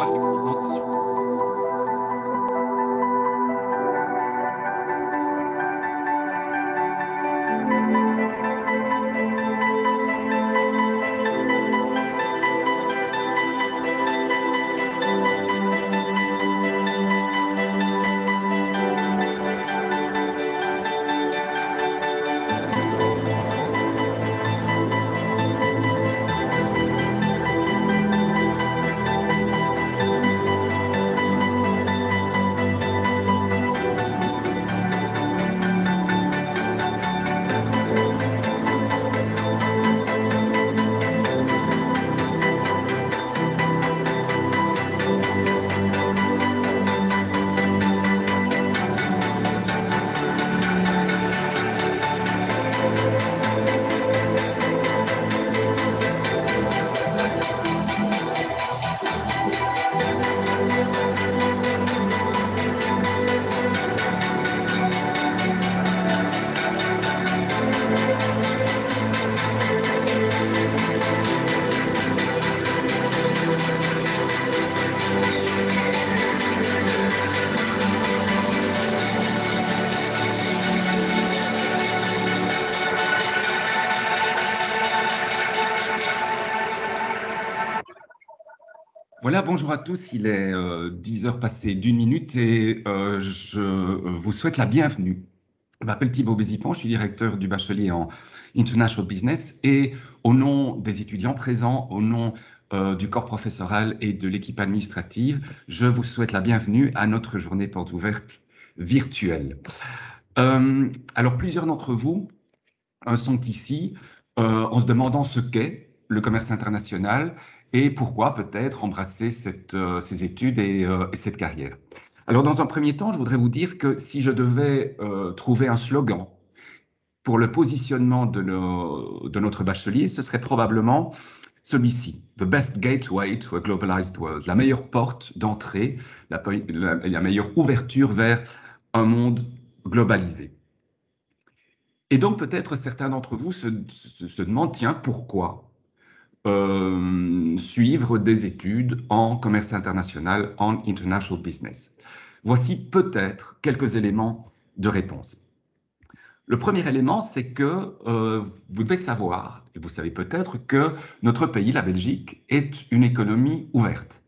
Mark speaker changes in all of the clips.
Speaker 1: Non, effectivement, c'est sûr. Voilà, bonjour à tous, il est 10 heures passées d'une minute et je vous souhaite la bienvenue. Je m'appelle Thibaut Bézipan, je suis directeur du bachelier en International Business et au nom des étudiants présents, au nom du corps professoral et de l'équipe administrative, je vous souhaite la bienvenue à notre journée portes ouvertes virtuelle. Alors plusieurs d'entre vous sont ici en se demandant ce qu'est le commerce international et pourquoi peut-être embrasser ces études et cette carrière. Alors dans un premier temps, je voudrais vous dire que si je devais trouver un slogan pour le positionnement de notre bachelier, ce serait probablement celui-ci: The best gateway to a globalized world, la meilleure porte d'entrée, la meilleure ouverture vers un monde globalisé. Et donc peut-être certains d'entre vous se demandent, tiens, pourquoi suivre des études en commerce international, en international business? Voici peut-être quelques éléments de réponse. Le premier élément, c'est que vous devez savoir, et vous savez peut-être, que notre pays, la Belgique, est une économie ouverte.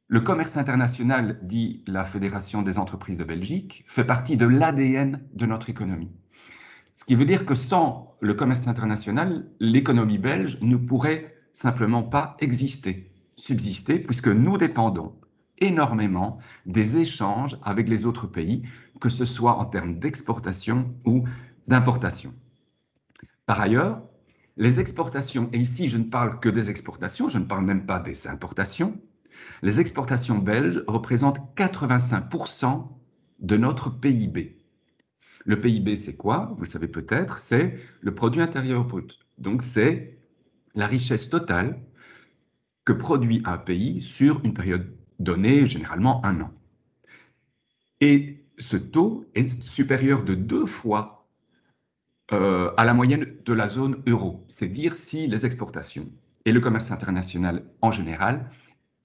Speaker 1: Le commerce international, dit la Fédération des entreprises de Belgique, fait partie de l'ADN de notre économie. Ce qui veut dire que sans le commerce international, l'économie belge ne pourrait simplement pas exister, subsister, puisque nous dépendons énormément des échanges avec les autres pays, que ce soit en termes d'exportation ou d'importation. Par ailleurs, les exportations, et ici je ne parle que des exportations, je ne parle même pas des importations, les exportations belges représentent 85% de notre PIB. Le PIB, c'est quoi? Vous le savez peut-être, c'est le produit intérieur brut. Donc, c'est la richesse totale que produit un pays sur une période donnée, généralement un an. Et ce taux est supérieur de 2 fois à la moyenne de la zone euro. C'est dire si les exportations et le commerce international en général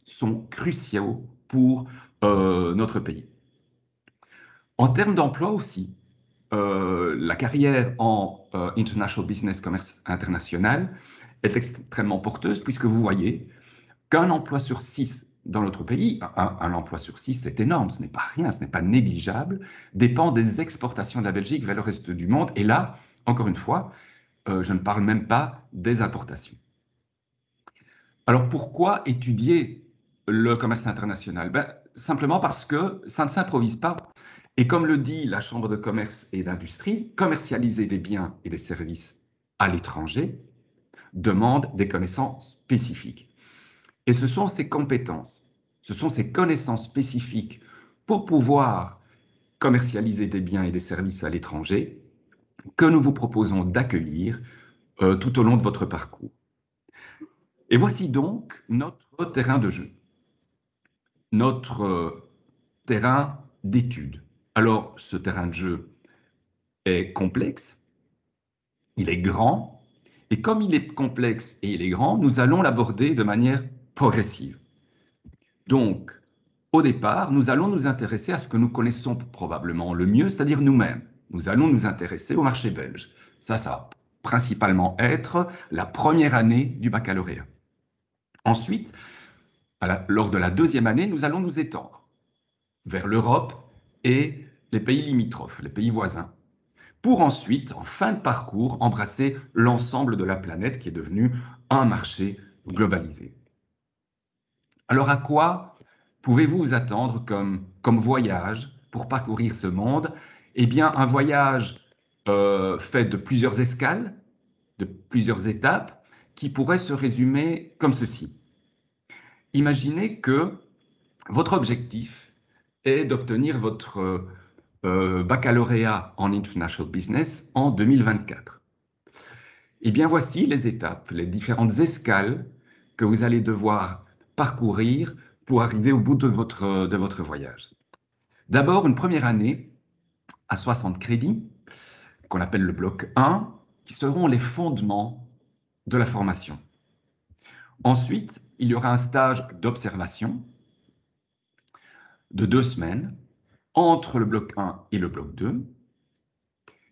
Speaker 1: sont cruciaux pour notre pays. En termes d'emploi aussi, la carrière en International Business, commerce international, est extrêmement porteuse puisque vous voyez qu'un emploi sur 6 dans notre pays, un emploi sur 6, c'est énorme, ce n'est pas rien, ce n'est pas négligeable, dépend des exportations de la Belgique vers le reste du monde. Et là, encore une fois, je ne parle même pas des importations. Alors pourquoi étudier le commerce international? Simplement parce que ça ne s'improvise pas. Et comme le dit la Chambre de commerce et d'industrie, commercialiser des biens et des services à l'étranger demande des connaissances spécifiques. Et ce sont ces compétences, ce sont ces connaissances spécifiques pour pouvoir commercialiser des biens et des services à l'étranger que nous vous proposons d'accueillir tout au long de votre parcours. Et voici donc notre terrain de jeu, notre terrain d'étude. Alors, ce terrain de jeu est complexe, il est grand, et comme il est complexe et il est grand, nous allons l'aborder de manière progressive. Donc, au départ, nous allons nous intéresser à ce que nous connaissons probablement le mieux, c'est-à-dire nous-mêmes. Nous allons nous intéresser au marché belge. Ça va principalement être la première année du baccalauréat. Ensuite, lors de la deuxième année, nous allons nous étendre vers l'Europe et les pays limitrophes, les pays voisins, pour ensuite, en fin de parcours, embrasser l'ensemble de la planète qui est devenue un marché globalisé. Alors à quoi pouvez-vous vous attendre comme voyage pour parcourir ce monde? Eh bien, un voyage fait de plusieurs escales, de plusieurs étapes, qui pourrait se résumer comme ceci. Imaginez que votre objectif est d'obtenir votre baccalauréat en International Business en 2024. Eh bien, voici les étapes, les différentes escales que vous allez devoir parcourir pour arriver au bout de votre voyage. D'abord, une première année à 60 crédits, qu'on appelle le bloc 1, qui seront les fondements de la formation. Ensuite, il y aura un stage d'observation de 2 semaines entre le bloc 1 et le bloc 2.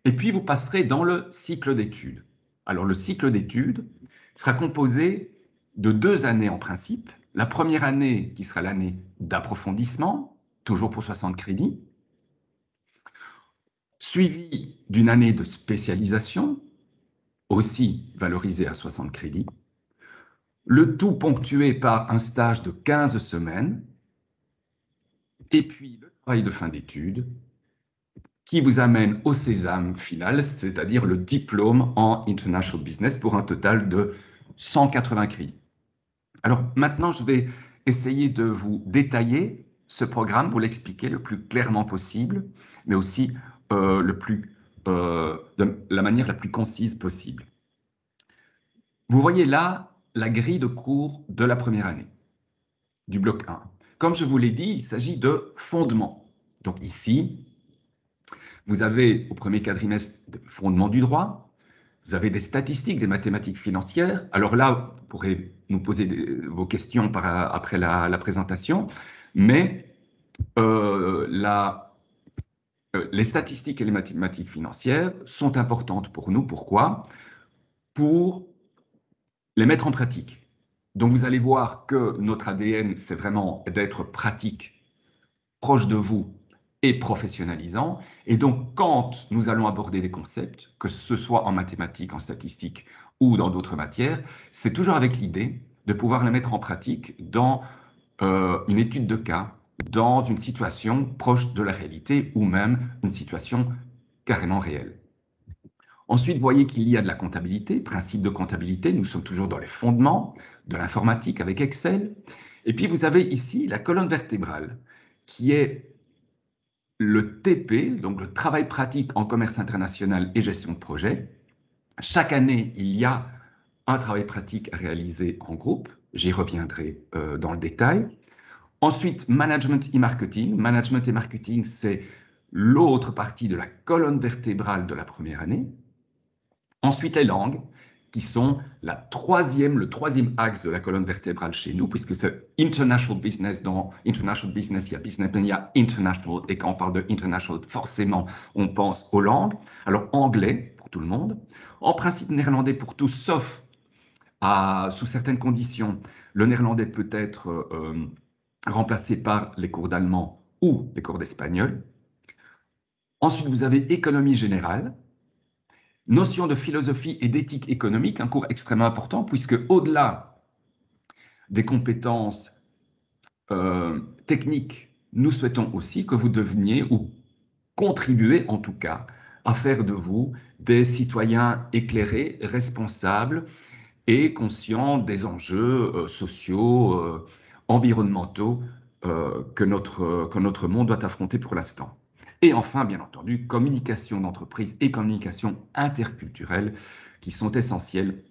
Speaker 1: Et puis, vous passerez dans le cycle d'études. Alors, le cycle d'études sera composé de 2 années en principe. La première année qui sera l'année d'approfondissement, toujours pour 60 crédits, suivie d'une année de spécialisation, aussi valorisée à 60 crédits, le tout ponctué par un stage de 15 semaines, et puis le travail de fin d'études, qui vous amène au sésame final, c'est-à-dire le diplôme en International Business pour un total de 180 crédits. Alors maintenant, je vais essayer de vous détailler ce programme, vous l'expliquer le plus clairement possible, mais aussi de la manière la plus concise possible. Vous voyez là la grille de cours de la première année, du bloc 1. Comme je vous l'ai dit, il s'agit de fondements. Donc ici, vous avez au premier quadrimestre des fondements du droit, vous avez des statistiques, des mathématiques financières. Alors là, vous pourrez nous poser vos questions après la présentation, mais les statistiques et les mathématiques financières sont importantes pour nous. Pourquoi? Pour les mettre en pratique. Donc vous allez voir que notre ADN, c'est vraiment d'être pratique, proche de vous et professionnalisant. Et donc, quand nous allons aborder des concepts, que ce soit en mathématiques, en statistiques ou dans d'autres matières, c'est toujours avec l'idée de pouvoir les mettre en pratique dans une étude de cas, dans une situation proche de la réalité ou même une situation carrément réelle. Ensuite, vous voyez qu'il y a de la comptabilité, principe de comptabilité, nous sommes toujours dans les fondements de l'informatique avec Excel. Et puis, vous avez ici la colonne vertébrale, qui est le TP, donc le travail pratique en commerce international et gestion de projet. Chaque année, il y a un travail pratique à réaliser en groupe. J'y reviendrai dans le détail. Ensuite, management et marketing. Management et marketing, c'est l'autre partie de la colonne vertébrale de la première année. Ensuite, les langues, qui sont le troisième axe de la colonne vertébrale chez nous, puisque c'est international business. Dans international business, il y a business, mais il y a international. Et quand on parle de international, forcément, on pense aux langues. Alors, anglais pour tout le monde. En principe, néerlandais pour tous, sauf sous certaines conditions. Le néerlandais peut être remplacé par les cours d'allemand ou les cours d'espagnol. Ensuite, vous avez économie générale, notion de philosophie et d'éthique économique, un cours extrêmement important, puisque au-delà des compétences techniques, nous souhaitons aussi que vous deveniez, ou contribuez en tout cas, à faire de vous des citoyens éclairés, responsables et conscients des enjeux sociaux, environnementaux que notre monde doit affronter pour l'instant. Et enfin, bien entendu, communication d'entreprise et communication interculturelle qui sont essentielles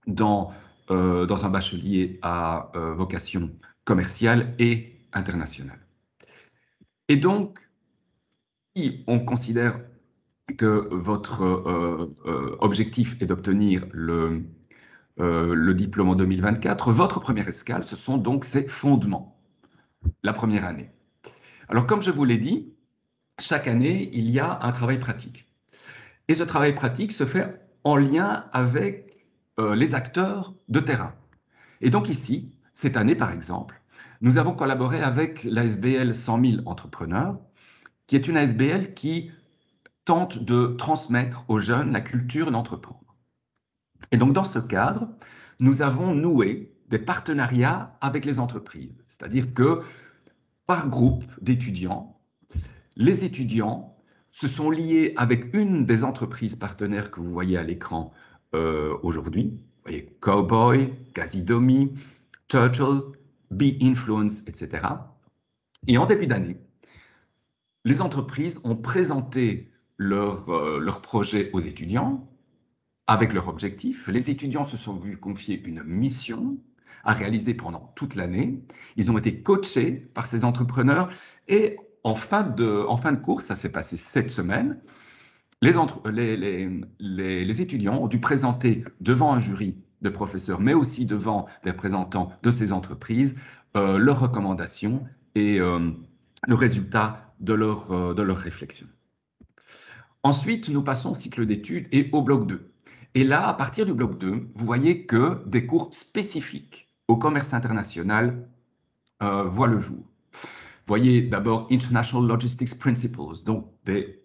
Speaker 1: dans un bachelier à vocation commerciale et internationale. Et donc, si on considère que votre objectif est d'obtenir le diplôme en 2024, votre première escale, ce sont donc ces fondements. la première année. Alors, comme je vous l'ai dit, chaque année, il y a un travail pratique. Et ce travail pratique se fait en lien avec les acteurs de terrain. Et donc ici, cette année par exemple, nous avons collaboré avec l'ASBL 100 000 entrepreneurs, qui est une ASBL qui tente de transmettre aux jeunes la culture d'entreprendre. Et donc dans ce cadre, nous avons noué des partenariats avec les entreprises. C'est-à-dire que par groupe d'étudiants, les étudiants se sont liés avec une des entreprises partenaires que vous voyez à l'écran aujourd'hui. Vous voyez Cowboy, Casidomi, Turtle, Be Influence, etc. Et en début d'année, les entreprises ont présenté leur projet aux étudiants avec leur objectif. Les étudiants se sont vus confier une mission à réaliser pendant toute l'année. Ils ont été coachés par ces entrepreneurs et en fin de course, ça s'est passé cette semaine, les étudiants ont dû présenter devant un jury de professeurs, mais aussi devant des représentants de ces entreprises, leurs recommandations et le résultat de leur réflexion. Ensuite, nous passons au cycle d'études et au bloc 2. Et là, à partir du bloc 2, vous voyez que des cours spécifiques au commerce international voient le jour. Vous voyez d'abord International Logistics Principles, donc des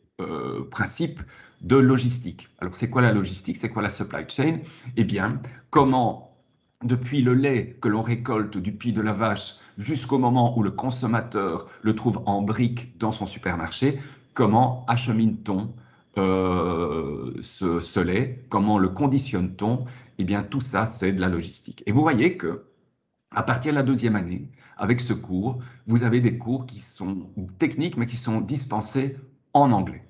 Speaker 1: principes de logistique. Alors, c'est quoi la logistique? C'est quoi la supply chain? Eh bien, comment, depuis le lait que l'on récolte du pied de la vache jusqu'au moment où le consommateur le trouve en brique dans son supermarché, comment achemine-t-on ce lait? Comment le conditionne-t-on? Eh bien, tout ça, c'est de la logistique. Et vous voyez que à partir de la deuxième année, avec ce cours, vous avez des cours qui sont techniques, mais qui sont dispensés en anglais.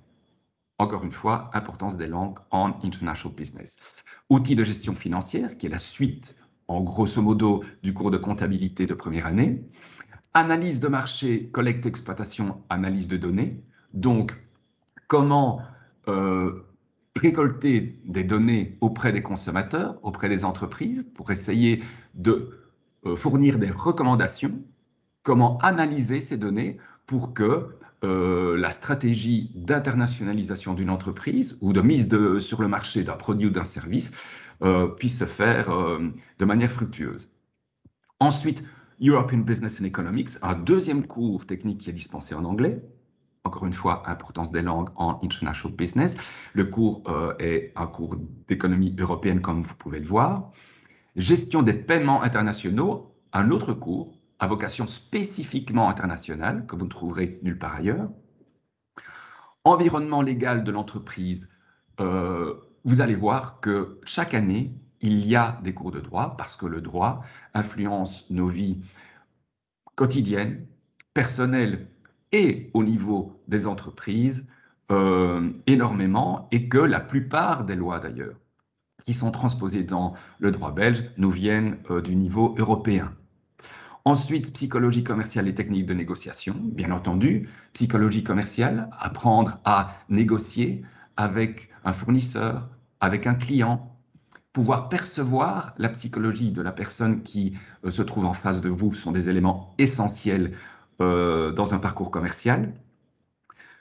Speaker 1: Encore une fois, importance des langues en International Business. Outils de gestion financière, qui est la suite, en grosso modo, du cours de comptabilité de première année. Analyse de marché, collecte, exploitation, analyse de données. Donc, comment récolter des données auprès des consommateurs, auprès des entreprises, pour essayer de fournir des recommandations, comment analyser ces données pour que la stratégie d'internationalisation d'une entreprise ou de mise sur le marché d'un produit ou d'un service puisse se faire de manière fructueuse. Ensuite, European Business and Economics, un deuxième cours technique qui est dispensé en anglais. Encore une fois, importance des langues en International Business. Le cours est un cours d'économie européenne, comme vous pouvez le voir. Gestion des paiements internationaux, un autre cours à vocation spécifiquement internationale, que vous ne trouverez nulle part ailleurs. Environnement légal de l'entreprise, vous allez voir que chaque année, il y a des cours de droit, parce que le droit influence nos vies quotidiennes, personnelles et au niveau des entreprises énormément, et que la plupart des lois d'ailleurs qui sont transposées dans le droit belge nous viennent du niveau européen. Ensuite, psychologie commerciale et techniques de négociation, bien entendu. Psychologie commerciale, apprendre à négocier avec un fournisseur, avec un client, pouvoir percevoir la psychologie de la personne qui se trouve en face de vous sont des éléments essentiels dans un parcours commercial.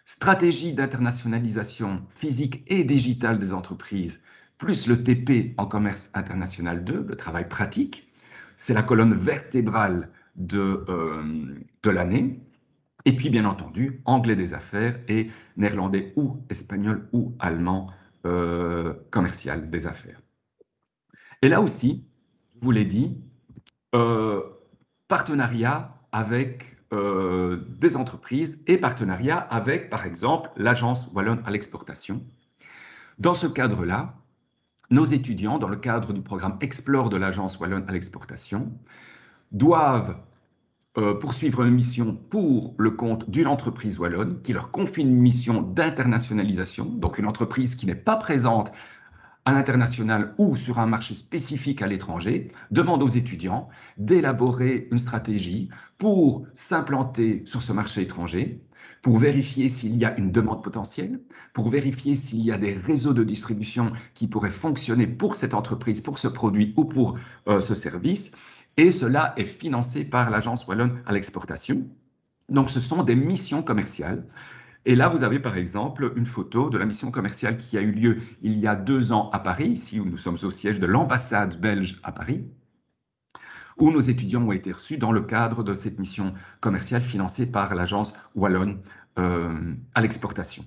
Speaker 1: Stratégie d'internationalisation physique et digitale des entreprises, plus le TP en commerce international 2, le travail pratique. C'est la colonne vertébrale de l'année. Et puis, bien entendu, anglais des affaires et néerlandais ou espagnol ou allemand commercial des affaires. Et là aussi, je vous l'ai dit, partenariat avec des entreprises et partenariat avec, par exemple, l'Agence Wallonne à l'exportation. Dans ce cadre-là, nos étudiants, dans le cadre du programme Explore de l'Agence Wallonne à l'exportation, doivent poursuivre une mission pour le compte d'une entreprise wallonne qui leur confie une mission d'internationalisation, donc une entreprise qui n'est pas présente à l'international ou sur un marché spécifique à l'étranger, demande aux étudiants d'élaborer une stratégie pour s'implanter sur ce marché étranger, pour vérifier s'il y a une demande potentielle, pour vérifier s'il y a des réseaux de distribution qui pourraient fonctionner pour cette entreprise, pour ce produit ou pour ce service, Et cela est financé par l'Agence wallonne à l'exportation. Donc, ce sont des missions commerciales. Et là, vous avez par exemple une photo de la mission commerciale qui a eu lieu il y a 2 ans à Paris, ici où nous sommes au siège de l'ambassade belge à Paris, où nos étudiants ont été reçus dans le cadre de cette mission commerciale financée par l'Agence wallonne à l'exportation.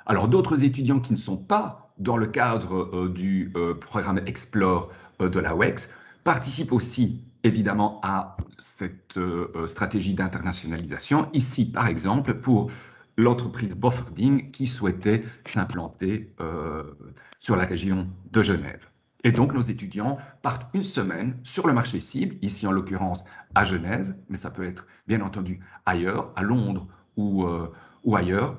Speaker 1: Alors, d'autres étudiants qui ne sont pas dans le cadre du programme Explore de la WEX participent aussi évidemment à cette stratégie d'internationalisation. Ici, par exemple, pour l'entreprise Bofferding qui souhaitait s'implanter sur la région de Genève. Et donc, nos étudiants partent une semaine sur le marché cible, ici en l'occurrence à Genève, mais ça peut être bien entendu ailleurs, à Londres ou ailleurs,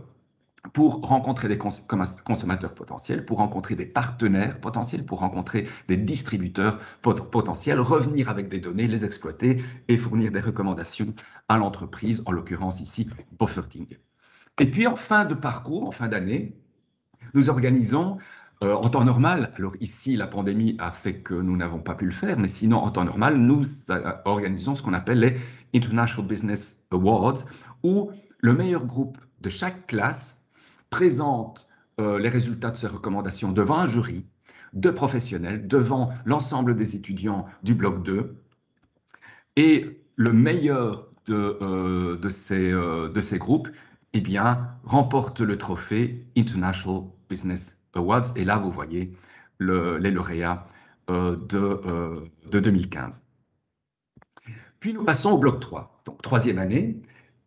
Speaker 1: pour rencontrer des consommateurs potentiels, pour rencontrer des partenaires potentiels, pour rencontrer des distributeurs potentiels, revenir avec des données, les exploiter et fournir des recommandations à l'entreprise, en l'occurrence ici Bofferding. Et puis en fin de parcours, en fin d'année, nous organisons en temps normal, alors ici la pandémie a fait que nous n'avons pas pu le faire, mais sinon en temps normal, nous organisons ce qu'on appelle les International Business Awards, où le meilleur groupe de chaque classe présente les résultats de ses recommandations devant un jury de professionnels, devant l'ensemble des étudiants du bloc 2, et le meilleur de ces groupes eh bien, remporte le trophée International Business Awards. Et là, vous voyez les lauréats de 2015. Puis nous passons au bloc 3, donc troisième année.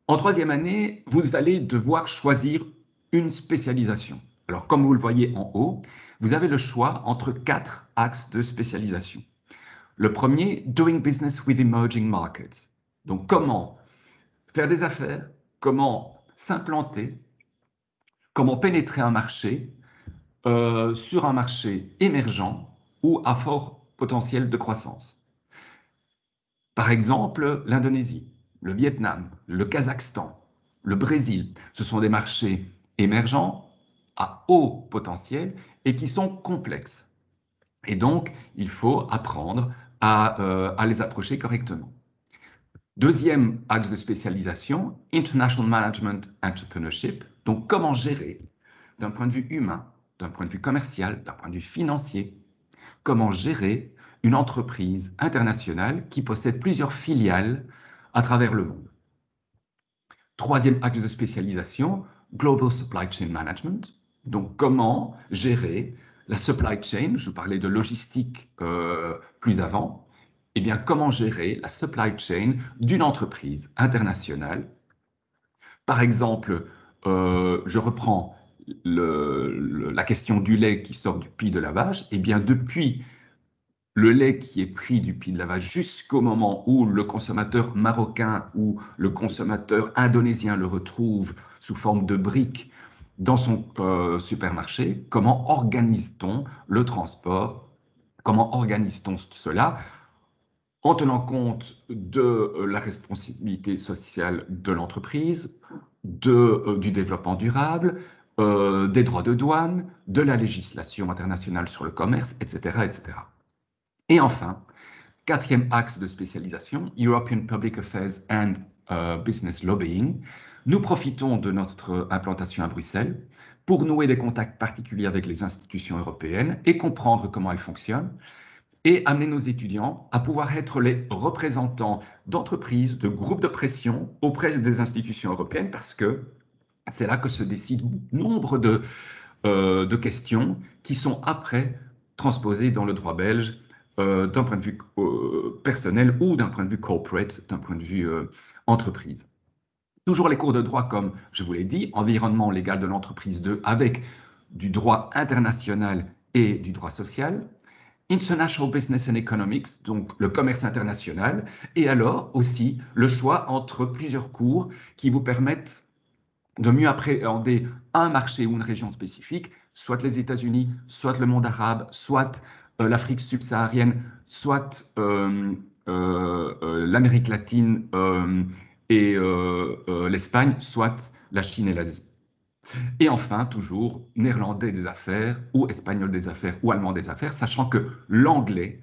Speaker 1: En troisième année, vous allez devoir choisir une spécialisation. Alors, comme vous le voyez en haut, vous avez le choix entre 4 axes de spécialisation. Le premier, Doing Business with Emerging Markets. Donc, comment faire des affaires, comment s'implanter, comment pénétrer un marché sur un marché émergent ou à fort potentiel de croissance. Par exemple, l'Indonésie, le Vietnam, le Kazakhstan, le Brésil, ce sont des marchés émergents à haut potentiel et qui sont complexes. Et donc, il faut apprendre à les approcher correctement. Deuxième axe de spécialisation, International Management Entrepreneurship. Donc, comment gérer d'un point de vue humain, d'un point de vue commercial, d'un point de vue financier, comment gérer une entreprise internationale qui possède plusieurs filiales à travers le monde. Troisième axe de spécialisation, Global Supply Chain Management. Donc, comment gérer la supply chain, je parlais de logistique plus avant, eh bien, comment gérer la supply chain d'une entreprise internationale. Par exemple, je reprends la question du lait qui sort du puits de lavage. Eh bien, depuis le lait qui est pris du puits de lavage jusqu'au moment où le consommateur marocain ou le consommateur indonésien le retrouve sous forme de briques dans son supermarché, comment organise-t-on le transport? Comment organise-t-on cela en tenant compte de la responsabilité sociale de l'entreprise, du développement durable, des droits de douane, de la législation internationale sur le commerce, etc., etc. Et enfin, quatrième axe de spécialisation, European Public Affairs and Business Lobbying. Nous profitons de notre implantation à Bruxelles pour nouer des contacts particuliers avec les institutions européennes et comprendre comment elles fonctionnent et amener nos étudiants à pouvoir être les représentants d'entreprises, de groupes de pression auprès des institutions européennes parce que c'est là que se décident nombre de questions qui sont après transposées dans le droit belge d'un point de vue personnel ou d'un point de vue corporate, d'un point de vue entreprise. Toujours les cours de droit, comme je vous l'ai dit, environnement légal de l'entreprise 2 avec du droit international et du droit social. International Business and Economics, donc le commerce international, et alors aussi le choix entre plusieurs cours qui vous permettent de mieux appréhender un marché ou une région spécifique, soit les États-Unis, soit le monde arabe, soit l'Afrique subsaharienne, soit l'Amérique latine et l'Espagne, soit la Chine et l'Asie. Et enfin, toujours néerlandais des affaires, ou espagnol des affaires, ou allemand des affaires, sachant que l'anglais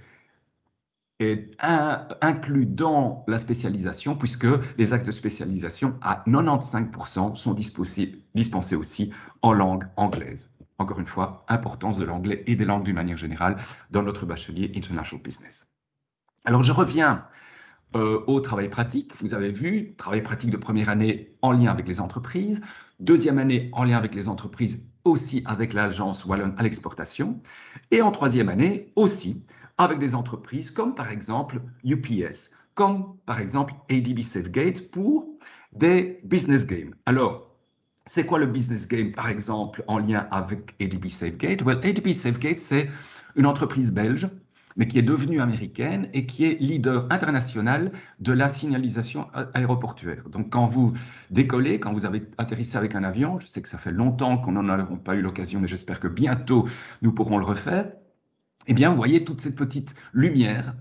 Speaker 1: inclus dans la spécialisation, puisque les actes de spécialisation, à 95%, sont dispensés aussi en langue anglaise. Encore une fois, importance de l'anglais et des langues d'une manière générale dans notre bachelier International Business. Alors, je reviens au travail pratique. Vous avez vu, travail pratique de première année en lien avec les entreprises, deuxième année en lien avec les entreprises, aussi avec l'agence Wallonne à l'exportation, et en troisième année aussi avec des entreprises comme par exemple UPS, comme par exemple ADB Safegate pour des business games. Alors, c'est quoi le business game, par exemple, en lien avec ADB Safegate? Well, ADB Safegate, c'est une entreprise belge, mais qui est devenue américaine et qui est leader international de la signalisation aéroportuaire. Donc, quand vous décollez, quand vous avez atterrissé avec un avion, je sais que ça fait longtemps qu'on n'en a pas eu l'occasion, mais j'espère que bientôt nous pourrons le refaire, eh bien, vous voyez toutes ces petites lumières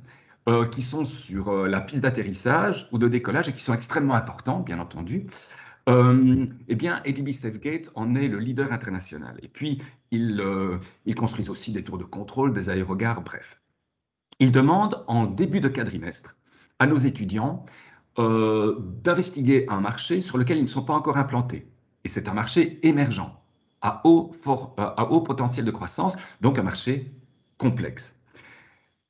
Speaker 1: qui sont sur la piste d'atterrissage ou de décollage et qui sont extrêmement importantes, bien entendu. Eh bien, ADB Safegate en est le leader international. Et puis, ils construisent aussi des tours de contrôle, des aérogares, bref. Ils demandent en début de quadrimestre à nos étudiants d'investiguer un marché sur lequel ils ne sont pas encore implantés. Et c'est un marché émergent, à haut potentiel de croissance, donc un marché complexe.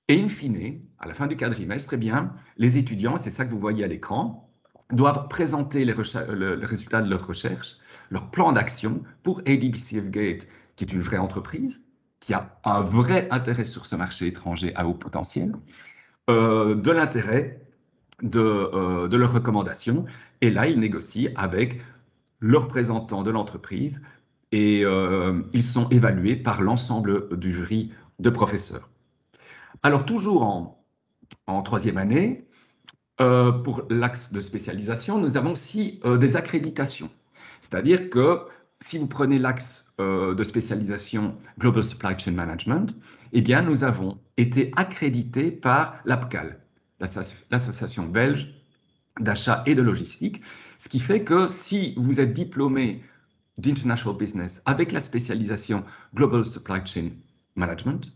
Speaker 1: Et in fine, à la fin du quadrimestre, eh bien, les étudiants, c'est ça que vous voyez à l'écran, doivent présenter le résultat de leur recherche, leur plan d'action pour ADB Safegate, qui est une vraie entreprise, qui a un vrai intérêt sur ce marché étranger à haut potentiel, de l'intérêt de leurs recommandations. Et là, ils négocient avec le représentant de l'entreprise et ils sont évalués par l'ensemble du jury de professeurs. Alors, toujours en troisième année, pour l'axe de spécialisation, nous avons aussi des accréditations. C'est-à-dire que si vous prenez l'axe de spécialisation Global Supply Chain Management, eh bien, nous avons été accrédités par l'APCAL, l'association belge d'achat et de logistique, ce qui fait que si vous êtes diplômé d'International Business avec la spécialisation Global Supply Chain Management,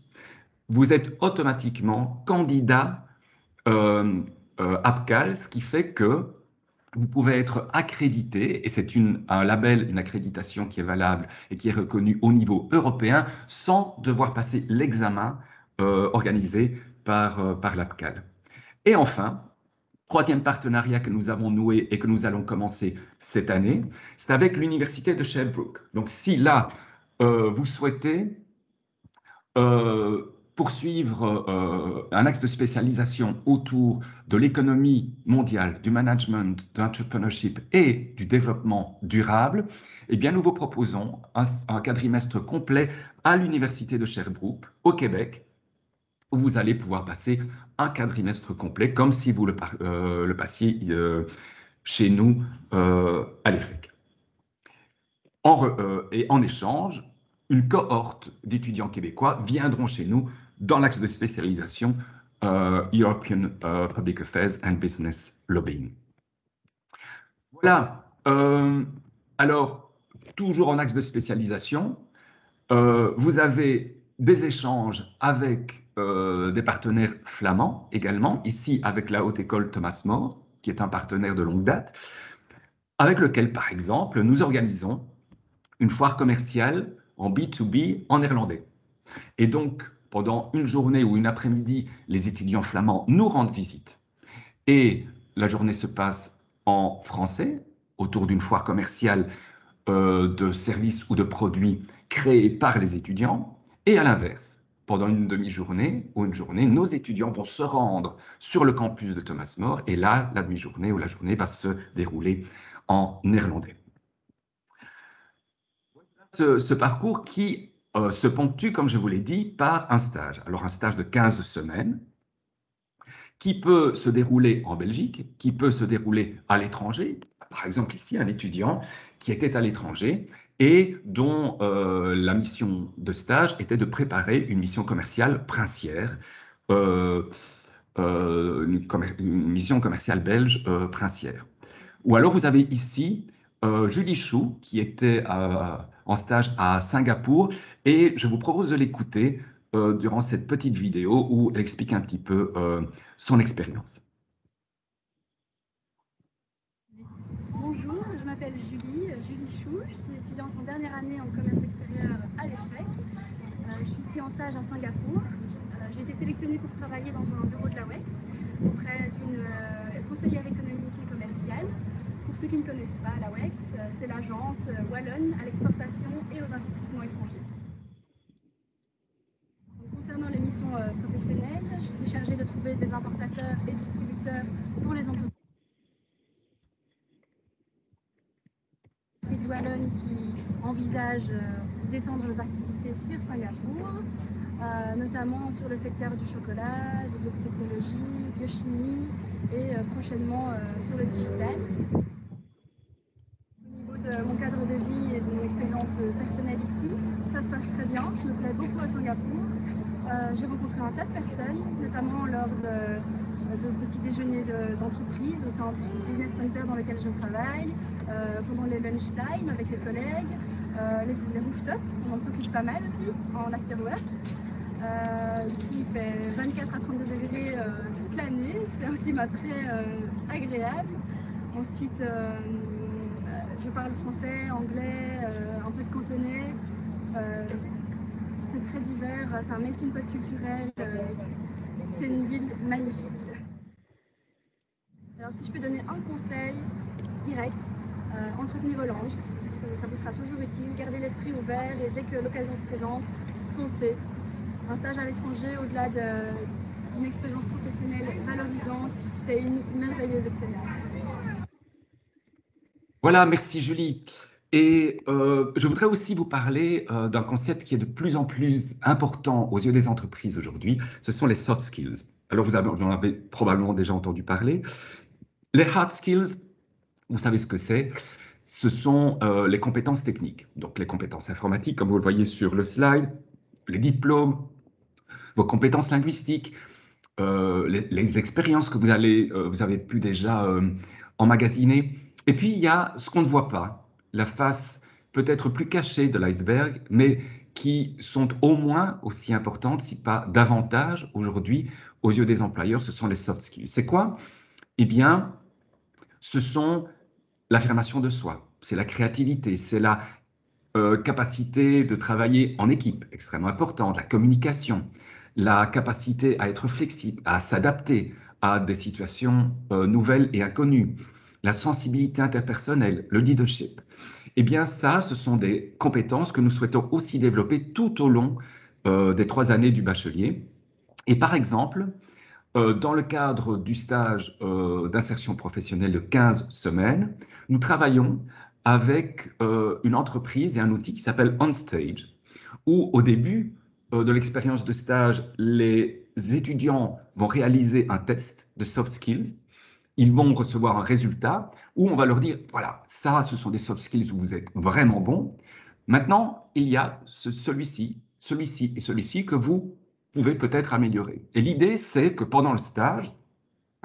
Speaker 1: vous êtes automatiquement candidat APCAL, ce qui fait que vous pouvez être accrédité, et c'est un label, une accréditation qui est valable et qui est reconnue au niveau européen, sans devoir passer l'examen organisé par l'APCAL. Et enfin, troisième partenariat que nous avons noué et que nous allons commencer cette année, c'est avec l'université de Sherbrooke. Donc si là, vous souhaitez poursuivre un axe de spécialisation autour de l'économie mondiale, du management, de l'entrepreneurship et du développement durable, eh bien, nous vous proposons un quadrimestre complet à l'Université de Sherbrooke, au Québec, où vous allez pouvoir passer un quadrimestre complet, comme si vous le passiez chez nous à l'EFEC. Et en échange, une cohorte d'étudiants québécois viendront chez nous dans l'axe de spécialisation European Public Affairs and Business Lobbying. Voilà. Alors, toujours en axe de spécialisation, vous avez des échanges avec des partenaires flamands également, ici avec la Haute École Thomas More, qui est un partenaire de longue date, avec lequel, par exemple, nous organisons une foire commerciale en B2B en néerlandais. Et donc, pendant une journée ou une après-midi, les étudiants flamands nous rendent visite. Et la journée se passe en français, autour d'une foire commerciale de services ou de produits créés par les étudiants. Et à l'inverse, pendant une demi-journée ou une journée, nos étudiants vont se rendre sur le campus de Thomas More. Et là, la demi-journée ou la journée va se dérouler en néerlandais. Ce parcours qui se ponctue, comme je vous l'ai dit, par un stage. Alors un stage de 15 semaines qui peut se dérouler en Belgique, qui peut se dérouler à l'étranger. Par exemple ici, un étudiant qui était à l'étranger et dont la mission de stage était de préparer une mission commerciale princière, une mission commerciale belge princière. Ou alors vous avez ici Julie Chou, qui était en stage à Singapour, et je vous propose de l'écouter durant cette petite vidéo où elle explique un petit peu son expérience.
Speaker 2: Bonjour, je m'appelle Julie Chou, je suis étudiante en dernière année en commerce extérieur à l'ESSEC. Je suis ici en stage à Singapour. J'ai été sélectionnée pour travailler dans un bureau de la WEX auprès d'une conseillère économique et commerciale. Pour ceux qui ne connaissent pas la WEX, c'est l'agence wallonne à l'exportation et aux investissements étrangers. Concernant les missions professionnelles, je suis chargée de trouver des importateurs et distributeurs pour les entreprises wallonnes qui envisagent d'étendre leurs activités sur Singapour, notamment sur le secteur du chocolat, des biotechnologies, biochimie et prochainement sur le digital. Au niveau de mon cadre de vie et de mon expérience personnelle ici, ça se passe très bien, je me plais beaucoup à Singapour. J'ai rencontré un tas de personnes, notamment lors de petits déjeuners d'entreprise au sein du business center dans lequel je travaille, pendant les lunchtime avec les collègues, les rooftops, on en profite pas mal aussi en after work. Ici il fait 24 à 32 degrés toute l'année, c'est un climat très agréable. Ensuite, je parle français, anglais, un peu de cantonais. C'est très divers, c'est un melting pot culturel, c'est une ville magnifique. Alors si je peux donner un conseil direct, entretenir vos langues, ça vous sera toujours utile, gardez l'esprit ouvert et dès que l'occasion se présente, foncez. Un stage à l'étranger, au-delà d'une expérience professionnelle valorisante, c'est une merveilleuse expérience.
Speaker 1: Voilà, merci Julie. Et je voudrais aussi vous parler d'un concept qui est de plus en plus important aux yeux des entreprises aujourd'hui, ce sont les soft skills. Alors vous en avez probablement déjà entendu parler. Les hard skills, vous savez ce que c'est, ce sont les compétences techniques, donc les compétences informatiques, comme vous le voyez sur le slide, les diplômes, vos compétences linguistiques, les expériences que vous avez pu déjà emmagasiner. Et puis, il y a ce qu'on ne voit pas, la face peut-être plus cachée de l'iceberg, mais qui sont au moins aussi importantes, si pas davantage aujourd'hui, aux yeux des employeurs, ce sont les soft skills. C'est quoi? Eh bien, ce sont l'affirmation de soi, c'est la créativité, c'est la capacité de travailler en équipe, extrêmement importante, la communication, la capacité à être flexible, à s'adapter à des situations nouvelles et inconnues, la sensibilité interpersonnelle, le leadership. Eh bien, ça, ce sont des compétences que nous souhaitons aussi développer tout au long des 3 années du bachelier. Et par exemple, dans le cadre du stage d'insertion professionnelle de 15 semaines, nous travaillons avec une entreprise et un outil qui s'appelle OnStage, où au début de l'expérience de stage, les étudiants vont réaliser un test de soft skills. Ils vont recevoir un résultat où on va leur dire, voilà, ça, ce sont des soft skills où vous êtes vraiment bon. Maintenant, il y a celui-ci, celui-ci et celui-ci que vous pouvez peut-être améliorer. Et l'idée, c'est que pendant le stage,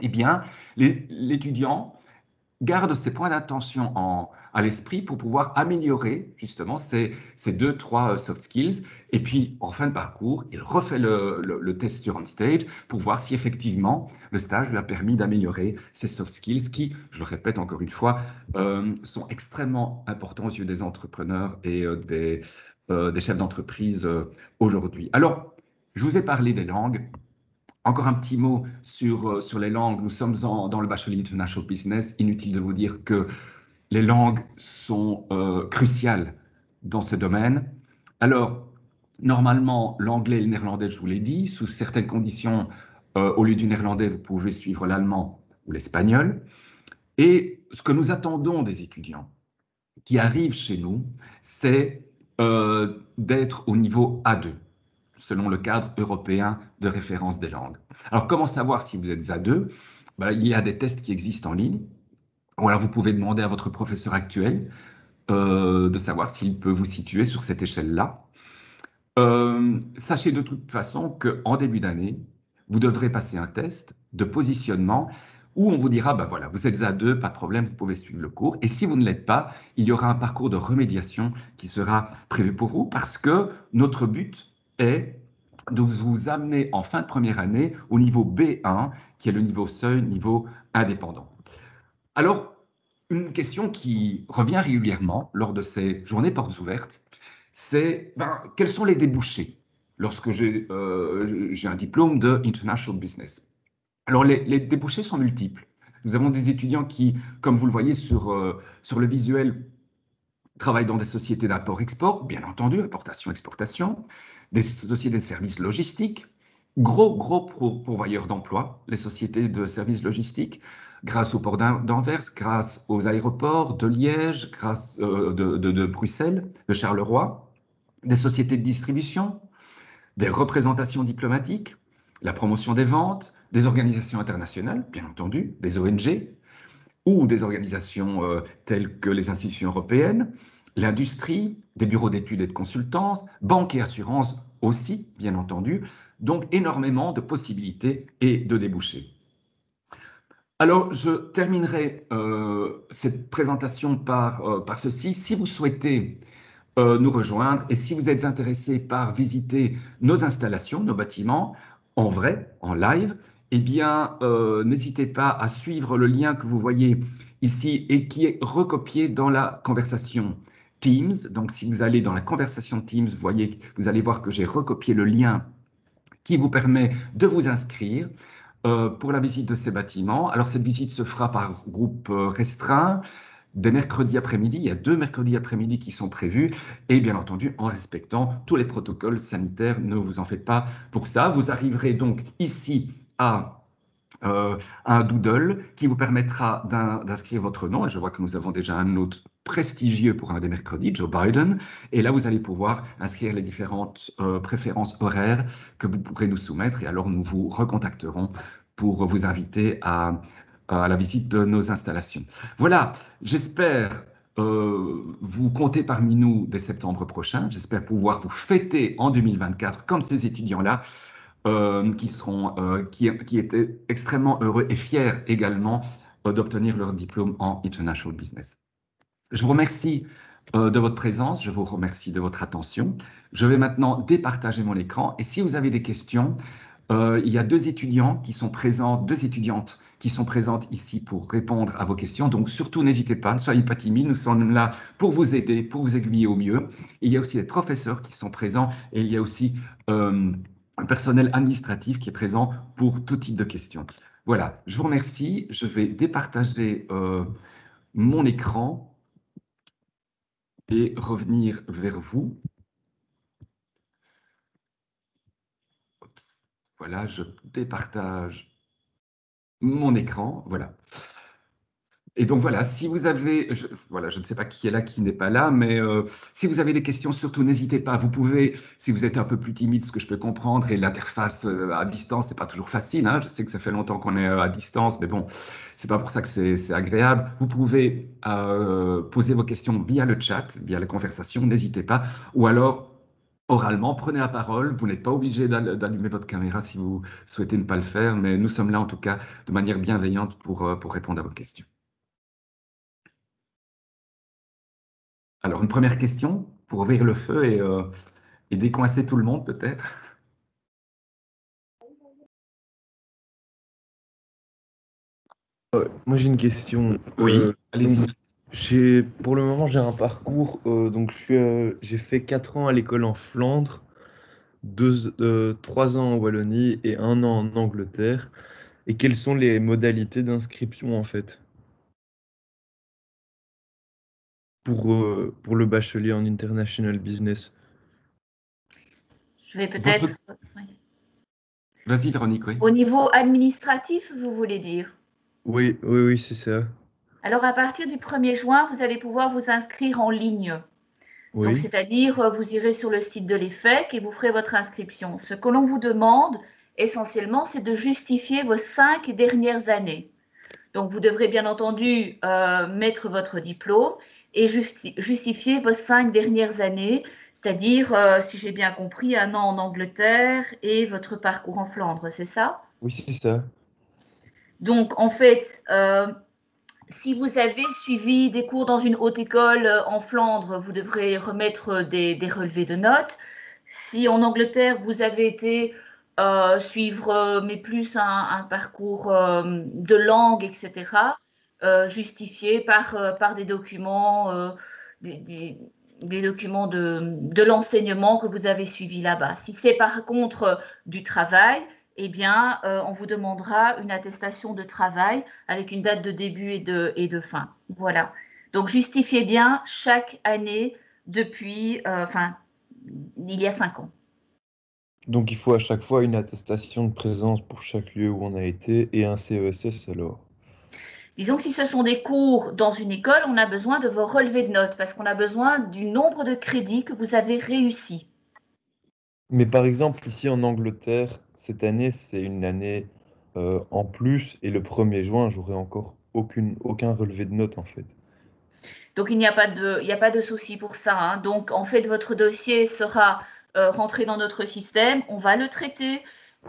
Speaker 1: eh bien, l'étudiant garde ces points d'attention à l'esprit pour pouvoir améliorer justement ces 2, 3 soft skills. Et puis, en fin de parcours, il refait le test sur OnStage pour voir si effectivement le stage lui a permis d'améliorer ces soft skills qui, je le répète encore une fois, sont extrêmement importants aux yeux des entrepreneurs et des chefs d'entreprise aujourd'hui. Alors, je vous ai parlé des langues. Encore un petit mot sur les langues. Nous sommes dans le Bachelor International Business. Inutile de vous dire que les langues sont cruciales dans ce domaine. Alors, normalement, l'anglais et le néerlandais, je vous l'ai dit, sous certaines conditions, au lieu du néerlandais, vous pouvez suivre l'allemand ou l'espagnol. Et ce que nous attendons des étudiants qui arrivent chez nous, c'est d'être au niveau A2 selon le cadre européen de référence des langues. Alors, comment savoir si vous êtes A2? Ben, il y a des tests qui existent en ligne, ou alors vous pouvez demander à votre professeur actuel de savoir s'il peut vous situer sur cette échelle-là. Sachez de toute façon qu'en début d'année, vous devrez passer un test de positionnement où on vous dira, ben voilà, vous êtes A2, pas de problème, vous pouvez suivre le cours. Et si vous ne l'êtes pas, il y aura un parcours de remédiation qui sera prévu pour vous parce que notre but est de vous amener en fin de première année au niveau B1, qui est le niveau seuil, niveau indépendant. Alors, une question qui revient régulièrement lors de ces journées portes ouvertes, c'est quels sont les débouchés lorsque j'ai un diplôme de International Business. Alors, les débouchés sont multiples. Nous avons des étudiants qui, comme vous le voyez sur le visuel, travaillent dans des sociétés d'import-export, bien entendu, importation-exportation, des sociétés de services logistiques, gros pourvoyeurs d'emplois, les sociétés de services logistiques, grâce au port d'Anvers, grâce aux aéroports de Liège, grâce de Bruxelles, de Charleroi, des sociétés de distribution, des représentations diplomatiques, la promotion des ventes, des organisations internationales, bien entendu, des ONG, ou des organisations telles que les institutions européennes, l'industrie, des bureaux d'études et de consultance, banque et assurance aussi, bien entendu, donc énormément de possibilités et de débouchés. Alors, je terminerai cette présentation par ceci. Si vous souhaitez nous rejoindre et si vous êtes intéressé par visiter nos installations, nos bâtiments, en vrai, en live, eh bien, n'hésitez pas à suivre le lien que vous voyez ici et qui est recopié dans la conversation Teams. Donc, si vous allez dans la conversation Teams, vous allez voir que j'ai recopié le lien qui vous permet de vous inscrire pour la visite de ces bâtiments. Alors, cette visite se fera par groupe restreint, des mercredis après-midi. Il y a 2 mercredis après-midi qui sont prévus et bien entendu en respectant tous les protocoles sanitaires. Ne vous en faites pas pour ça. Vous arriverez donc ici à un doodle qui vous permettra d'inscrire votre nom. Et je vois que nous avons déjà un autre prestigieux pour un des mercredis, Joe Biden. Et là, vous allez pouvoir inscrire les différentes préférences horaires que vous pourrez nous soumettre. Et alors, nous vous recontacterons pour vous inviter à la visite de nos installations. Voilà, j'espère vous compter parmi nous dès septembre prochain. J'espère pouvoir vous fêter en 2024 comme ces étudiants-là qui étaient extrêmement heureux et fiers également d'obtenir leur diplôme en International Business. Je vous remercie de votre présence, je vous remercie de votre attention. Je vais maintenant départager mon écran et si vous avez des questions, il y a 2 étudiants qui sont présents, 2 étudiantes qui sont présentes ici pour répondre à vos questions. Donc surtout, n'hésitez pas, ne soyez pas timides, nous sommes là pour vous aider, pour vous aiguiller au mieux. Il y a aussi les professeurs qui sont présents et il y a aussi un personnel administratif qui est présent pour tout type de questions. Voilà, je vous remercie. Je vais départager mon écran et revenir vers vous. Voilà, je départage mon écran. Voilà. Et donc voilà, si vous avez, voilà, je ne sais pas qui est là, qui n'est pas là, mais si vous avez des questions, surtout n'hésitez pas. Vous pouvez, si vous êtes un peu plus timide, ce que je peux comprendre, et l'interface à distance, c'est pas toujours facile. Hein, je sais que ça fait longtemps qu'on est à distance, mais bon, c'est pas pour ça que c'est agréable. Vous pouvez poser vos questions via le chat, via la conversation, n'hésitez pas, ou alors oralement, prenez la parole. Vous n'êtes pas obligé d'allumer votre caméra si vous souhaitez ne pas le faire, mais nous sommes là en tout cas de manière bienveillante pour répondre à vos questions. Alors, une première question pour ouvrir le feu et décoincer tout le monde, peut-être.
Speaker 3: Moi j'ai une question.
Speaker 1: Oui, allez-y.
Speaker 3: Pour le moment j'ai un parcours, donc j'ai fait 4 ans à l'école en Flandre, 3 ans en Wallonie et 1 an en Angleterre. Et quelles sont les modalités d'inscription en fait pour le bachelier en International Business?
Speaker 4: Je vais peut-être. Oui.
Speaker 1: Vas-y, Véronique, oui.
Speaker 4: Au niveau administratif, vous voulez dire?
Speaker 3: Oui, c'est ça.
Speaker 4: Alors, à partir du 1er juin, vous allez pouvoir vous inscrire en ligne. Donc,
Speaker 3: Oui.
Speaker 4: c'est-à-dire, vous irez sur le site de l'EFEC et vous ferez votre inscription. Ce que l'on vous demande, essentiellement, c'est de justifier vos 5 dernières années. Donc, vous devrez bien entendu mettre votre diplôme et justifier vos 5 dernières années, c'est-à-dire, si j'ai bien compris, 1 an en Angleterre et votre parcours en Flandre, c'est ça?
Speaker 3: Oui, c'est ça.
Speaker 4: Donc, en fait, si vous avez suivi des cours dans une haute école en Flandre, vous devrez remettre des relevés de notes. Si en Angleterre, vous avez été suivre, mais plus un parcours de langue, etc., justifié par des documents, des, des documents de l'enseignement que vous avez suivi là-bas. Si c'est par contre du travail, eh bien, on vous demandera une attestation de travail avec une date de début et de fin. Voilà. Donc, justifiez bien chaque année depuis, il y a 5 ans.
Speaker 3: Donc il faut à chaque fois une attestation de présence pour chaque lieu où on a été et un CESS alors.
Speaker 4: Disons que si ce sont des cours dans une école, on a besoin de vos relevés de notes parce qu'on a besoin du nombre de crédits que vous avez réussi.
Speaker 3: Mais par exemple, ici en Angleterre, cette année, c'est une année en plus et le 1er juin, j'aurai encore aucun relevé de notes en fait.
Speaker 4: Donc, il n'y a pas de souci pour ça, hein. Donc, en fait, votre dossier sera rentré dans notre système, on va le traiter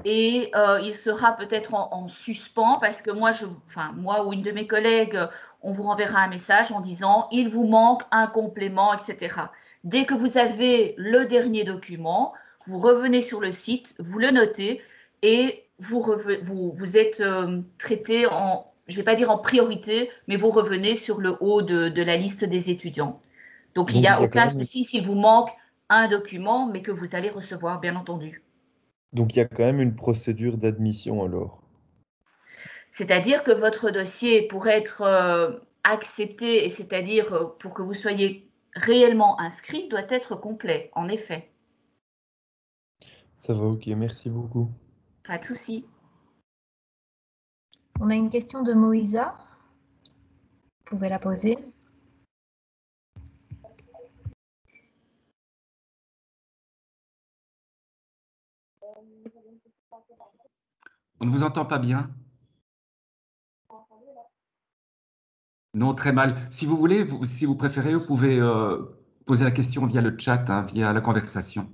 Speaker 4: et il sera peut-être en suspens parce que moi ou une de mes collègues, on vous renverra un message en disant il vous manque un complément, etc. Dès que vous avez le dernier document, vous revenez sur le site, vous le notez et vous êtes traité je ne vais pas dire en priorité, mais vous revenez sur le haut de la liste des étudiants. Donc, il n'y
Speaker 3: Donc il
Speaker 4: a
Speaker 3: y a quand
Speaker 4: aucun
Speaker 3: même,
Speaker 4: souci s'il vous manque un document, mais que vous allez recevoir, bien entendu.
Speaker 3: donc il y a quand même une procédure d'admission alors.
Speaker 4: C'est-à-dire que votre dossier, pour être accepté, et c'est-à-dire pour que vous soyez réellement inscrit, doit être complet, en effet.
Speaker 3: Ça va, ok, merci beaucoup.
Speaker 4: Pas de souci.
Speaker 5: On a une question de Moïsa. Vous pouvez la poser.
Speaker 1: On ne vous entend pas bien? Non, très mal. Si vous voulez, si vous préférez, vous pouvez poser la question via le chat, hein, via la conversation.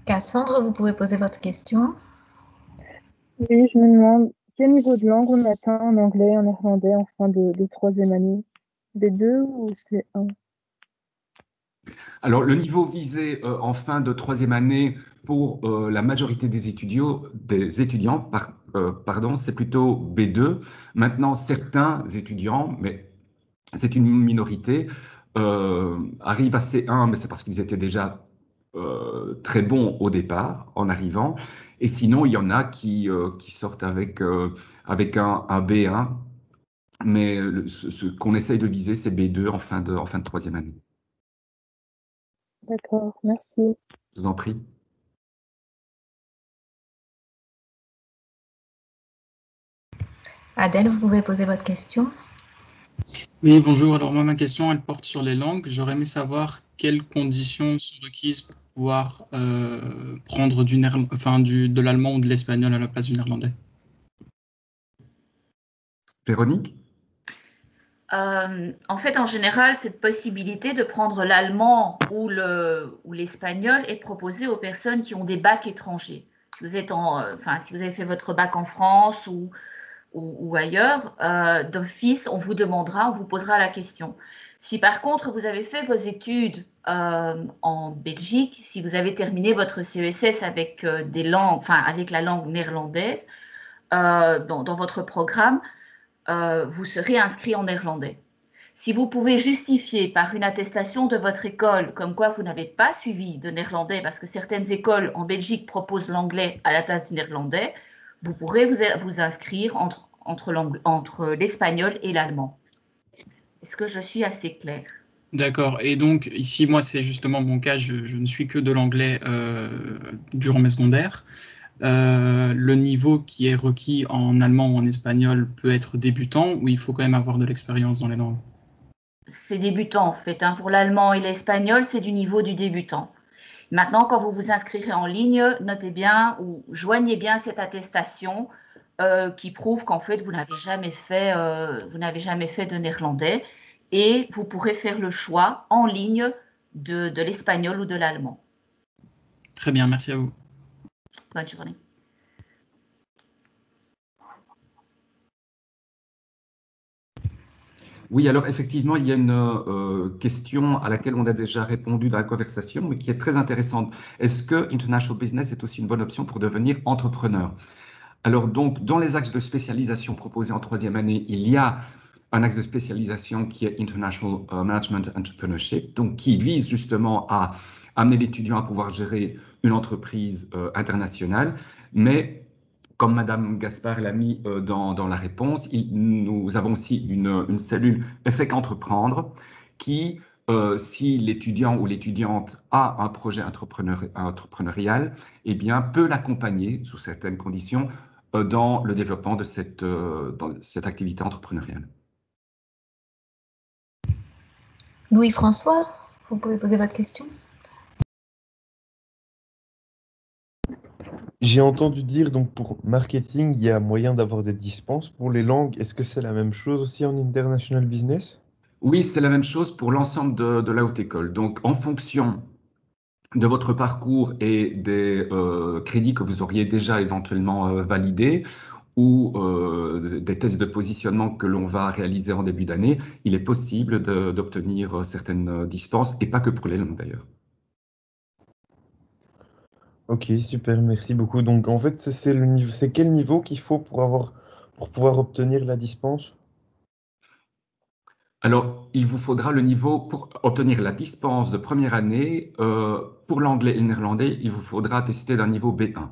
Speaker 5: Cassandre, vous pouvez poser votre question.
Speaker 6: Oui, je me demande quel niveau de langue on atteint en anglais, en néerlandais en fin de troisième année? B2 ou C1?
Speaker 1: Alors, le niveau visé en fin de troisième année pour la majorité des étudiants, pardon, c'est plutôt B2. Maintenant, certains étudiants, mais c'est une minorité, arrivent à C1, mais c'est parce qu'ils étaient déjà très bons au départ en arrivant. Et sinon, il y en a qui sortent avec un B1, mais ce qu'on essaye de viser, c'est B2 en fin de troisième année.
Speaker 6: D'accord, merci.
Speaker 1: Je vous en prie.
Speaker 5: Adèle, vous pouvez poser votre question.
Speaker 7: Oui, bonjour. Alors moi, ma question, elle porte sur les langues. J'aurais aimé savoir quelles conditions sont requises pour pouvoir prendre de l'allemand ou de l'espagnol à la place du néerlandais.
Speaker 1: Véronique?
Speaker 4: En fait, en général, cette possibilité de prendre l'allemand ou l'espagnol est proposée aux personnes qui ont des bacs étrangers. Si vous êtes si vous avez fait votre bac en France ou ailleurs, d'office, on vous posera la question. Si par contre vous avez fait vos études en Belgique, si vous avez terminé votre CESS avec avec la langue néerlandaise dans votre programme, vous serez inscrit en néerlandais. Si vous pouvez justifier par une attestation de votre école comme quoi vous n'avez pas suivi de néerlandais, parce que certaines écoles en Belgique proposent l'anglais à la place du néerlandais, vous pourrez vous inscrire entre l'espagnol et l'allemand. Est-ce que je suis assez claire?
Speaker 7: D'accord. Et donc, ici, moi, c'est justement mon cas. Je ne suis que de l'anglais durant mes secondaires. Le niveau qui est requis en allemand ou en espagnol peut être débutant ou il faut quand même avoir de l'expérience dans les langues?
Speaker 4: C'est débutant en fait, hein. Pour l'allemand et l'espagnol, c'est du niveau du débutant. Maintenant, quand vous vous inscrirez en ligne, notez bien ou joignez bien cette attestation qui prouve qu'en fait, vous n'avez jamais fait de néerlandais et vous pourrez faire le choix en ligne de l'espagnol ou de l'allemand.
Speaker 7: Très bien, merci à vous.
Speaker 4: Bonne journée.
Speaker 1: Oui, alors effectivement, il y a une question à laquelle on a déjà répondu dans la conversation, mais qui est très intéressante. Est-ce que International Business est aussi une bonne option pour devenir entrepreneur? Alors donc, dans les axes de spécialisation proposés en troisième année, il y a un axe de spécialisation qui est International Management Entrepreneurship, donc qui vise justement à amener l'étudiant à pouvoir gérer une entreprise internationale, mais comme Madame Gaspard l'a mis dans la réponse, nous avons aussi une cellule Effect Entreprendre qui, si l'étudiant ou l'étudiante a un projet entrepreneurial, eh bien, peut l'accompagner sous certaines conditions dans le développement de dans cette activité entrepreneuriale.
Speaker 5: Louis-François, vous pouvez poser votre question.
Speaker 3: J'ai entendu dire, donc pour marketing, il y a moyen d'avoir des dispenses. Pour les langues, est-ce que c'est la même chose aussi en international business?
Speaker 1: Oui, c'est la même chose pour l'ensemble de la haute école. Donc, en fonction de votre parcours et des crédits que vous auriez déjà éventuellement validés ou des tests de positionnement que l'on va réaliser en début d'année, il est possible d'obtenir certaines dispenses, et pas que pour les langues d'ailleurs.
Speaker 3: Ok, super, merci beaucoup. Donc en fait, c'est le niveau, c'est quel niveau qu'il faut pour pouvoir obtenir la dispense?
Speaker 1: Alors, il vous faudra le niveau pour obtenir la dispense de première année. Pour l'anglais et le néerlandais, il vous faudra tester d'un niveau B1.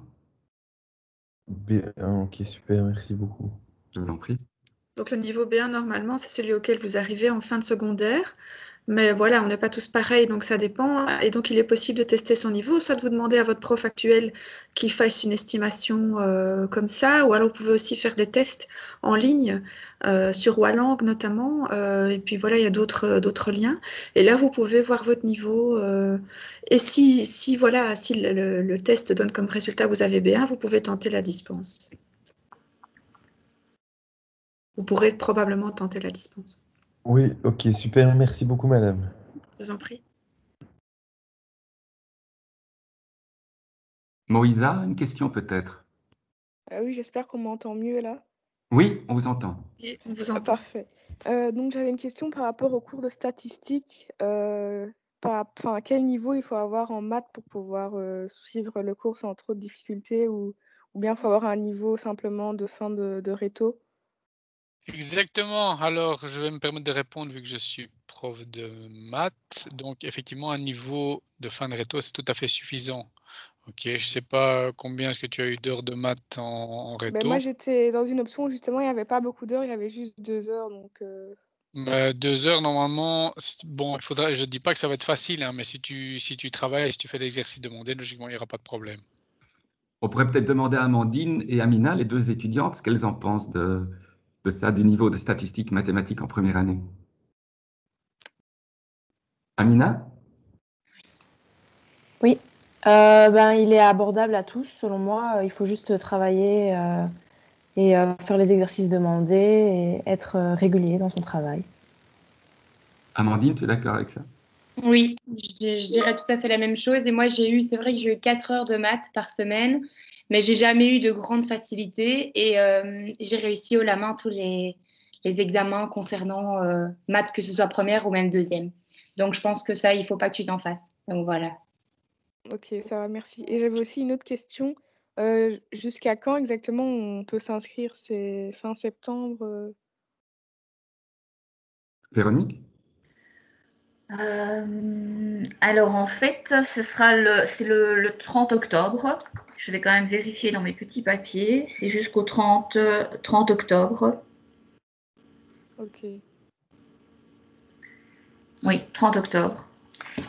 Speaker 3: B1, ok, super, merci beaucoup.
Speaker 1: Je vous en prie.
Speaker 8: Donc le niveau B1, normalement, c'est celui auquel vous arrivez en fin de secondaire. Mais voilà, on n'est pas tous pareils, donc ça dépend. Et donc il est possible de tester son niveau, soit de vous demander à votre prof actuel qu'il fasse une estimation comme ça, ou alors vous pouvez aussi faire des tests en ligne sur Walang notamment. Et puis voilà, il y a d'autres liens. Et là, vous pouvez voir votre niveau. Et si le test donne comme résultat que vous avez B1, vous pouvez tenter la dispense. Vous pourrez probablement tenter la dispense.
Speaker 3: Oui, ok, super, merci beaucoup, madame.
Speaker 8: Je vous en prie.
Speaker 1: Moïsa, une question peut-être?
Speaker 9: Oui, j'espère qu'on m'entend mieux là.
Speaker 1: Oui, on vous entend.
Speaker 8: Et on vous entend.
Speaker 9: Parfait. Donc j'avais une question par rapport au cours de statistiques. À quel niveau il faut avoir en maths pour pouvoir suivre le cours sans trop de difficultés ou bien il faut avoir un niveau simplement de fin de réto?
Speaker 10: Exactement. Alors, je vais me permettre de répondre vu que je suis prof de maths. Donc, effectivement, un niveau de fin de réto, c'est tout à fait suffisant. Ok, je ne sais pas combien est-ce que tu as eu d'heures de maths en réto.
Speaker 9: Moi, j'étais dans une option où justement, il n'y avait pas beaucoup d'heures, il y avait juste 2 heures. Donc,
Speaker 10: 2 heures, normalement, bon, je ne dis pas que ça va être facile, hein, mais si tu travailles et si tu fais l'exercice demandé, logiquement, il n'y aura pas de problème.
Speaker 1: On pourrait peut-être demander à Amandine et Amina, les deux étudiantes, ce qu'elles en pensent de ça, du niveau de statistiques mathématiques en première année. Amina?
Speaker 11: Oui, il est abordable à tous, selon moi. Il faut juste travailler et faire les exercices demandés et être régulier dans son travail.
Speaker 1: Amandine, tu es d'accord avec ça?
Speaker 12: Oui, je dirais tout à fait la même chose. Et moi, c'est vrai que j'ai eu 4 heures de maths par semaine, mais j'ai jamais eu de grande facilité. Et j'ai réussi haut la main tous les examens concernant maths, que ce soit première ou même deuxième. Donc, je pense que ça, il faut pas que tu t'en fasses. Donc, voilà.
Speaker 9: Ok, ça va, merci. Et j'avais aussi une autre question. Jusqu'à quand exactement on peut s'inscrire? C'est fin septembre?
Speaker 1: Véronique?
Speaker 4: Alors en fait, c'est le 30 octobre. Je vais quand même vérifier dans mes petits papiers. C'est jusqu'au 30 octobre.
Speaker 9: Ok.
Speaker 4: Oui, 30 octobre.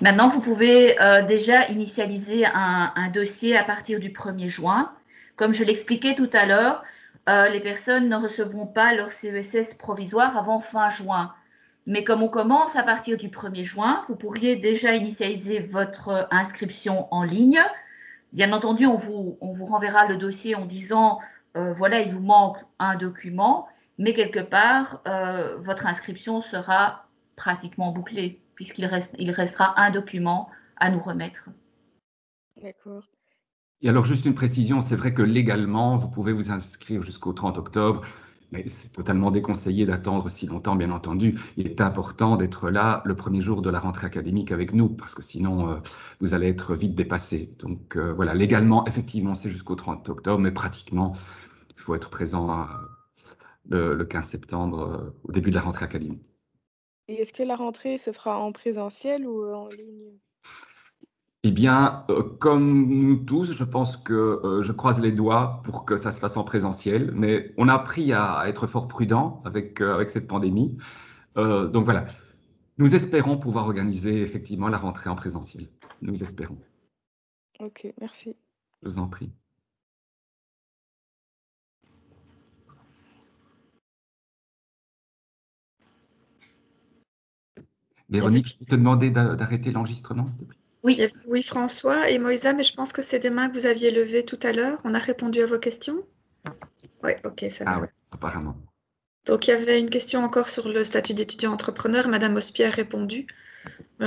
Speaker 4: Maintenant, vous pouvez déjà initialiser un dossier à partir du 1er juin. Comme je l'expliquais tout à l'heure, les personnes ne recevront pas leur CESS provisoire avant fin juin. Mais comme on commence à partir du 1er juin, vous pourriez déjà initialiser votre inscription en ligne. Bien entendu, on vous renverra le dossier en disant, voilà, il vous manque un document, mais quelque part, votre inscription sera pratiquement bouclée, puisqu'il restera un document à nous remettre.
Speaker 9: D'accord.
Speaker 1: Et alors, juste une précision, c'est vrai que légalement, vous pouvez vous inscrire jusqu'au 30 octobre, Mais c'est totalement déconseillé d'attendre si longtemps, bien entendu. Il est important d'être là le premier jour de la rentrée académique avec nous, parce que sinon, vous allez être vite dépassé. Donc voilà, légalement, effectivement, c'est jusqu'au 30 octobre, mais pratiquement, il faut être présent le 15 septembre, au début de la rentrée académique.
Speaker 9: Et est-ce que la rentrée se fera en présentiel ou en ligne?
Speaker 1: Eh bien, comme nous tous, je pense que je croise les doigts pour que ça se fasse en présentiel, mais on a appris à être fort prudent avec cette pandémie. Donc voilà, nous espérons pouvoir organiser effectivement la rentrée en présentiel. Nous espérons.
Speaker 9: Ok, merci.
Speaker 1: Je vous en prie. Véronique, je peux te demander d'arrêter l'enregistrement, s'il te plaît?
Speaker 4: Oui.
Speaker 8: Oui, François et Moïsa, mais je pense que c'est des mains que vous aviez levées tout à l'heure. On a répondu à vos questions? Oui, ok, ça va.
Speaker 1: Ah ouais, apparemment.
Speaker 8: Donc, il y avait une question encore sur le statut d'étudiant entrepreneur. Madame Ospier a répondu.